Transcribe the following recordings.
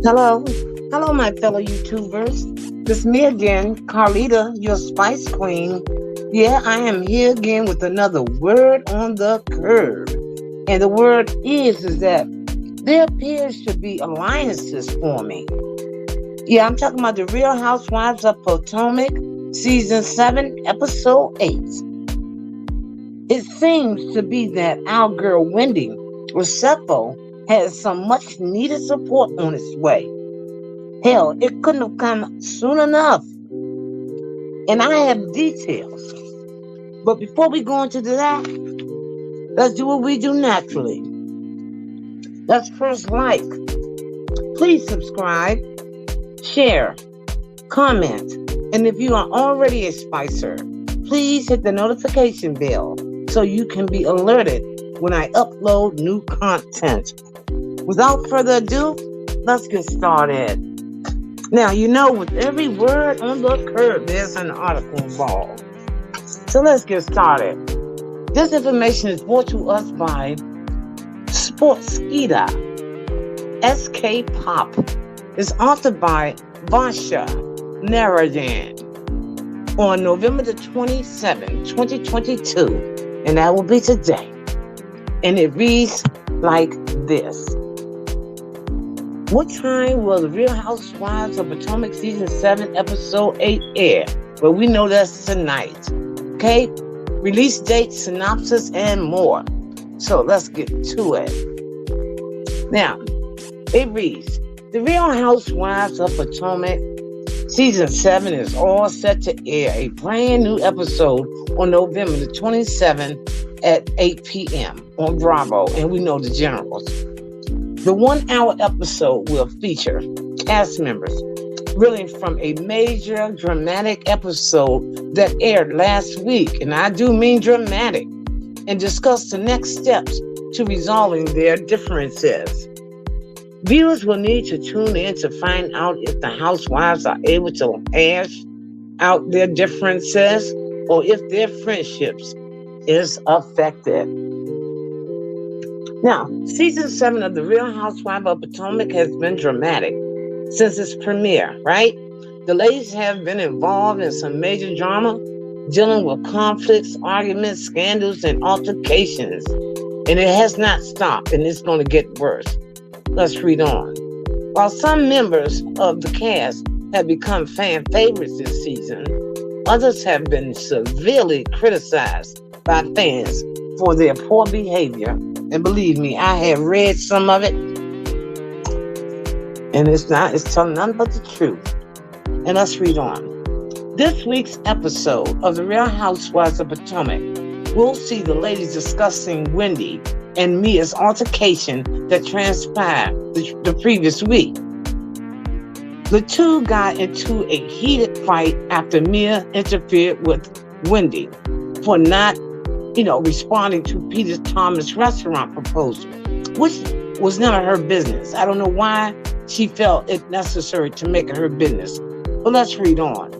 Hello. Hello, my fellow YouTubers. This me again, Carlita, your Spice Queen. Yeah, I am here again with another word on the curve. And the word is that there appears to be alliances forming. Yeah, I'm talking about the Real Housewives of Potomac, Season 7, Episode 8. It seems to be that our girl Wendy, Rosefo, has some much needed support on its way. Hell, it couldn't have come soon enough. And I have details. But before we go into that, let's do what we do naturally. Let's first like. Please subscribe, share, comment. And if you are already a Spicer, please hit the notification bell so you can be alerted when I upload new content. Without further ado, let's get started. Now, with every word on the curve, there's an article involved. So let's get started. This information is brought to us by Sportskeeda, SK Pop. It's authored by Vasha Narayan on November the 27th, 2022. And that will be today. And it reads like this. What time will the Real Housewives of Potomac Season 7, Episode 8 air? Well, we know that's tonight. Okay? Release date, synopsis, and more. So let's get to it. Now, it reads, The Real Housewives of Potomac Season 7 is all set to air a brand new episode on November the 27th at 8 p.m. on Bravo, and we know the generals. The 1 hour episode will feature cast members reeling from a major dramatic episode that aired last week, and I do mean dramatic, and discuss the next steps to resolving their differences. Viewers will need to tune in to find out if the housewives are able to hash out their differences or if their friendships is affected. Now, Season 7 of The Real Housewives of Potomac has been dramatic since its premiere, right? The ladies have been involved in some major drama, dealing with conflicts, arguments, scandals, and altercations. And it has not stopped, and it's going to get worse. Let's read on. While some members of the cast have become fan favorites this season, others have been severely criticized by fans for their poor behavior. And believe me, I have read some of it, and it's telling nothing but the truth. And let's read on. This week's episode of The Real Housewives of Potomac will see the ladies discussing Wendy and Mia's altercation that transpired the previous week. The two got into a heated fight after Mia interfered with Wendy for not responding to Peter Thomas' restaurant proposal, which was none of her business. I don't know why she felt it necessary to make it her business. But let's read on.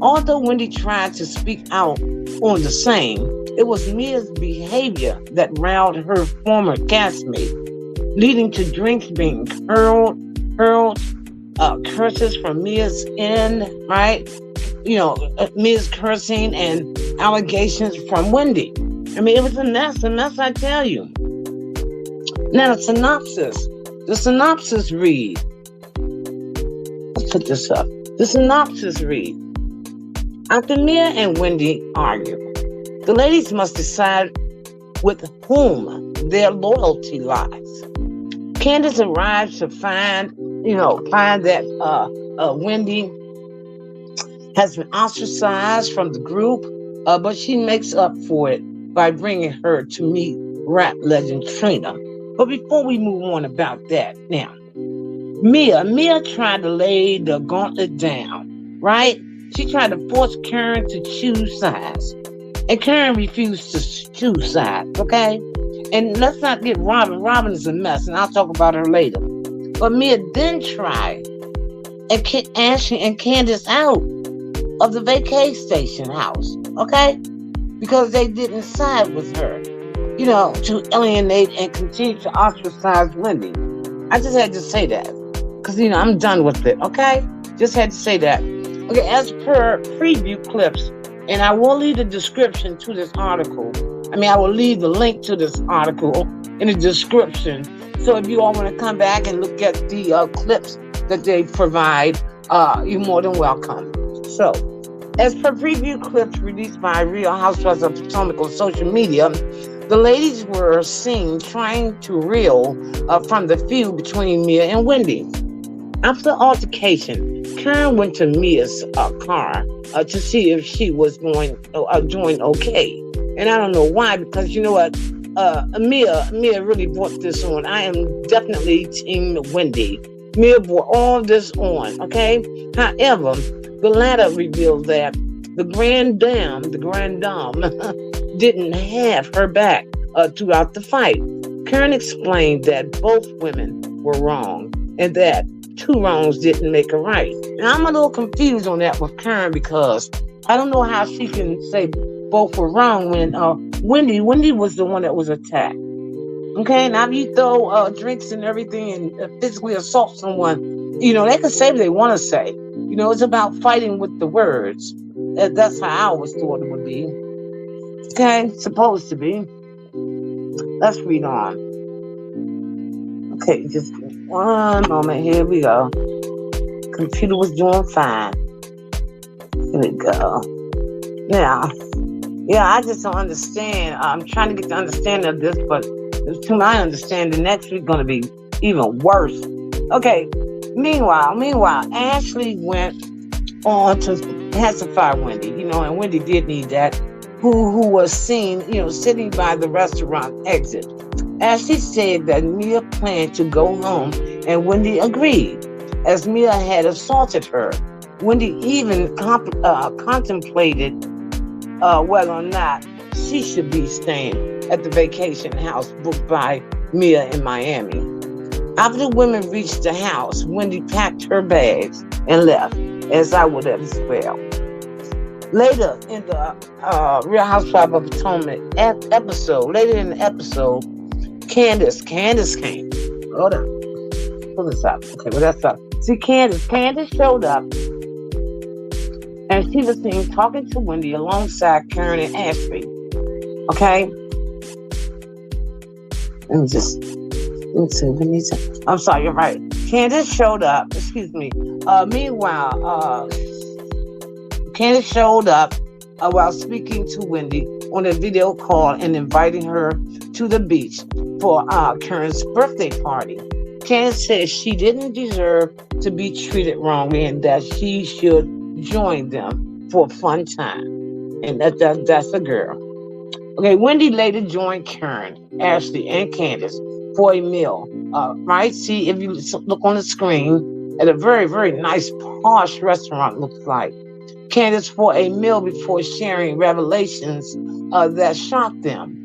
Although Wendy tried to speak out on the same, it was Mia's behavior that riled her former castmate, leading to drinks being hurled, curses from Mia's end, right? Mia's cursing and allegations from Wendy. I mean, it was a mess, I tell you. Now, the synopsis read. Let's put this up. The synopsis read. After Mia and Wendy argue, the ladies must decide with whom their loyalty lies. Candace arrives to find that Wendy has been ostracized from the group, but she makes up for it by bringing her to meet rap legend Trina. But before we move on about that, now, Mia tried to lay the gauntlet down, right? She tried to force Karen to choose sides. And Karen refused to choose sides, okay? And let's not get Robin. Robin is a mess, and I'll talk about her later. But Mia then tried and kicked Ashley and Candace out of the vacation station house, okay? Because they didn't side with her, to alienate and continue to ostracize Wendy. I just had to say that. because, I'm done with it, okay? Just had to say that. Okay, as per preview clips, and I will leave the description to this article. I will leave the link to this article in the description. So if you all want to come back and look at the clips that they provide, you're more than welcome. So, as per preview clips released by Real Housewives of Potomac on social media, the ladies were seen trying to reel from the feud between Mia and Wendy. After altercation, Karen went to Mia's car to see if she was doing okay. And I don't know why, because you know what? Mia really brought this on. I am definitely Team Wendy. Mia brought all this on, okay? However, the latter revealed that the grand dame didn't have her back throughout the fight. Karen explained that both women were wrong and that two wrongs didn't make a right. Now, I'm a little confused on that with Karen because I don't know how she can say both were wrong when Wendy was the one that was attacked. Okay, now if you throw drinks and everything and physically assault someone, they can say what they want to say. It's about fighting with the words. That's how I always thought it would be. Okay, supposed to be. Let's read on. Okay, just one moment. Here we go. Computer was doing fine. Here we go. Now, I just don't understand. I'm trying to get the understanding of this, but to my understanding, next week's going to be even worse. Okay, meanwhile, Ashley went on to pacify Wendy, and Wendy did need that, who was seen, sitting by the restaurant exit. Ashley said that Mia planned to go home, and Wendy agreed, as Mia had assaulted her. Wendy even contemplated whether or not she should be staying at the vacation house booked by Mia in Miami. After the women reached the house, Wendy packed her bags and left, as I would have as well. Later in the Real Housewives of Potomac episode, Candace came. Hold on. Pull this up. Okay, well, that's up. See, Candace showed up, and she was seen talking to Wendy alongside Karen and Ashley. Okay? Let me see. I'm sorry, you're right. Candace showed up. Excuse me. Meanwhile, Candace showed up while speaking to Wendy on a video call and inviting her to the beach for Karen's birthday party. Candace said she didn't deserve to be treated wrongly and that she should join them for a fun time. And that's a girl. Okay, Wendy later joined Karen, Ashley, and Candace for a meal. Right? See, if you look on the screen, at a very, very nice, posh restaurant, looks like. Candace for a meal before sharing revelations that shocked them.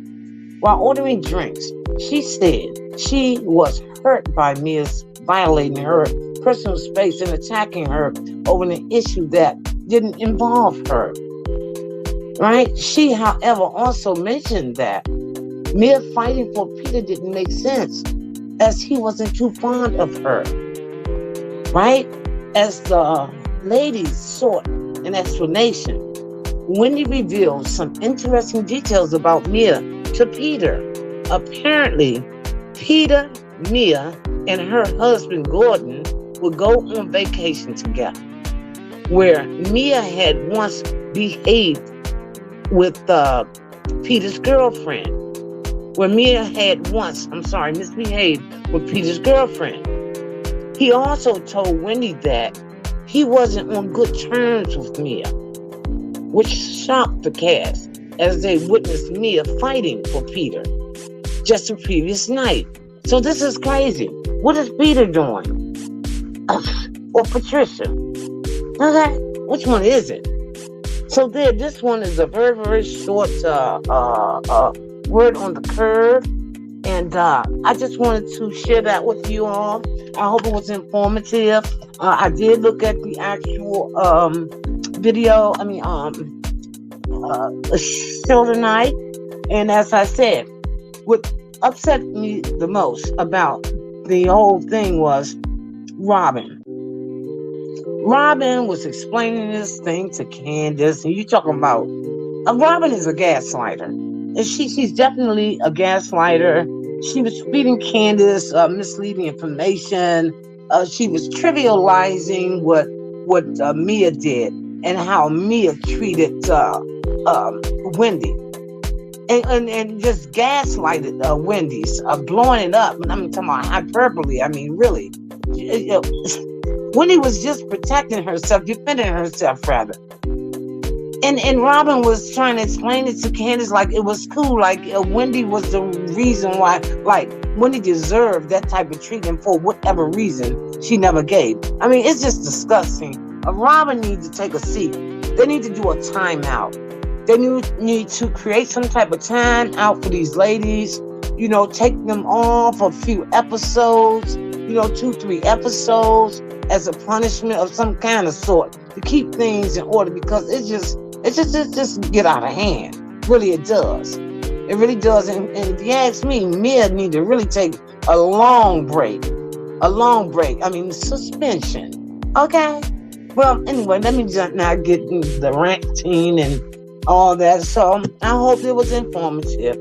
While ordering drinks, she said she was hurt by Mia's violating her personal space and attacking her over an issue that didn't involve her. Right? She, however, also mentioned that Mia fighting for Peter didn't make sense, as he wasn't too fond of her. Right? As the ladies sought an explanation, Wendy revealed some interesting details about Mia to Peter. Apparently, Peter, Mia, and her husband Gordon would go on vacation together, where Mia had once behaved with Peter's girlfriend. Misbehaved with Peter's girlfriend. He also told Wendy that he wasn't on good terms with Mia, which shocked the cast as they witnessed Mia fighting for Peter just the previous night. So this is crazy. What is Peter doing? Or Patricia? Okay, which one is it? So this one is a very, very short word on the curve. And I just wanted to share that with you all. I hope it was informative. I did look at the actual video, show tonight. And as I said, what upset me the most about the whole thing was Robin. Robin was explaining this thing to Candace, and you talking about Robin is a gaslighter, and she's definitely a gaslighter. She was feeding Candace misleading information. She was trivializing what Mia did and how Mia treated Wendy. And just gaslighted Wendy's, blowing it up. And I'm talking about hyperbole. I mean, really. Wendy was just protecting herself, defending herself, rather. And Robin was trying to explain it to Candace like it was cool, like Wendy was the reason why, like Wendy deserved that type of treatment for whatever reason she never gave. I mean, it's just disgusting. Robin needs to take a seat. They need to do a timeout. They need to create some type of time out for these ladies. Take them off a few episodes, 2-3 episodes as a punishment of some kind of sort to keep things in order, because it just get out of hand. Really, it does. It really does. And if you ask me, Mia need to really take a long break. I mean, suspension. Okay. Well, anyway, let me just now get into the ranting and all that. So I hope it was informative.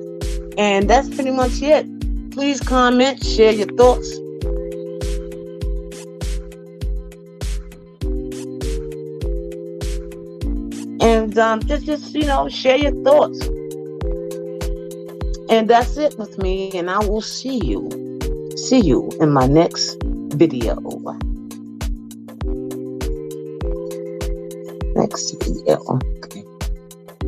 And that's pretty much it. Please comment, share your thoughts. And just share your thoughts. And that's it with me. And I will see you in my next video. Next video.